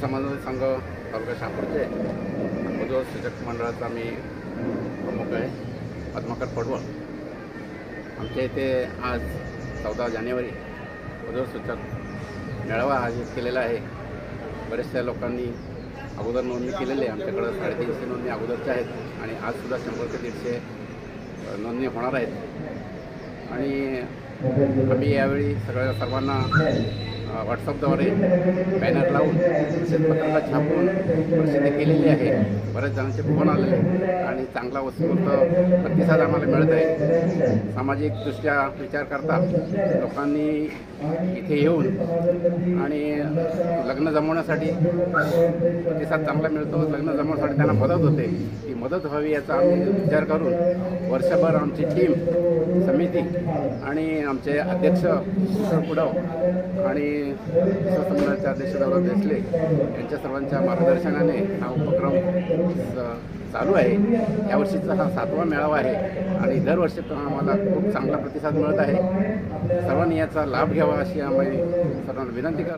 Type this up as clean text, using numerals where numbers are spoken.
समाज संघ तालुका शहापूरचे उद्योग सूचक मंडळाचा मी प्रमुख आहे, पद्माकर पडवळ. आमच्या इथे आज 14 जानेवारी उद्योग सूचक मेळावा आयोजित केलेला आहे. बऱ्याचशा लोकांनी अगोदर नोंदणी केलेली आहे. आमच्याकडं 350 नोंदणी अगोदरच्या आहेत आणि आजसुद्धा 100 ते 150 नोंदणी होणार आहेत. आणि आम्ही यावेळी सर्वांना व्हॉट्सअपद्वारे बॅनर लावून तसेच पत्रकार छापून प्रसिद्धी केलेली आहे. बऱ्याच जणांचे फोन आलेले आणि चांगला उत्स्फूर्त प्रतिसाद आम्हाला मिळत आहे. सामाजिकदृष्ट्या विचार करता लोकांनी इथे येऊन आणि लग्न जमवण्यासाठी प्रतिसाद चांगला मिळतो. लग्न जमवण्यासाठी त्यांना मदत होते. ती मदत व्हावी याचा आम्ही विचार करून वर्षभर आमची टीम, समिती आणि आमचे अध्यक्ष पुढव आणि संस्थानाचे अध्यक्ष दौलत देसले यांच्या सर्वांच्या मार्गदर्शनाने हा उपक्रम चालू आहे. यावर्षीचा हा 7वा मेळावा आहे आणि दरवर्षी आम्हाला खूप चांगला प्रतिसाद मिळत आहे. सर्वांनी याचा लाभ घ्यावा अशी आम्ही सर्वांना विनंती करतो.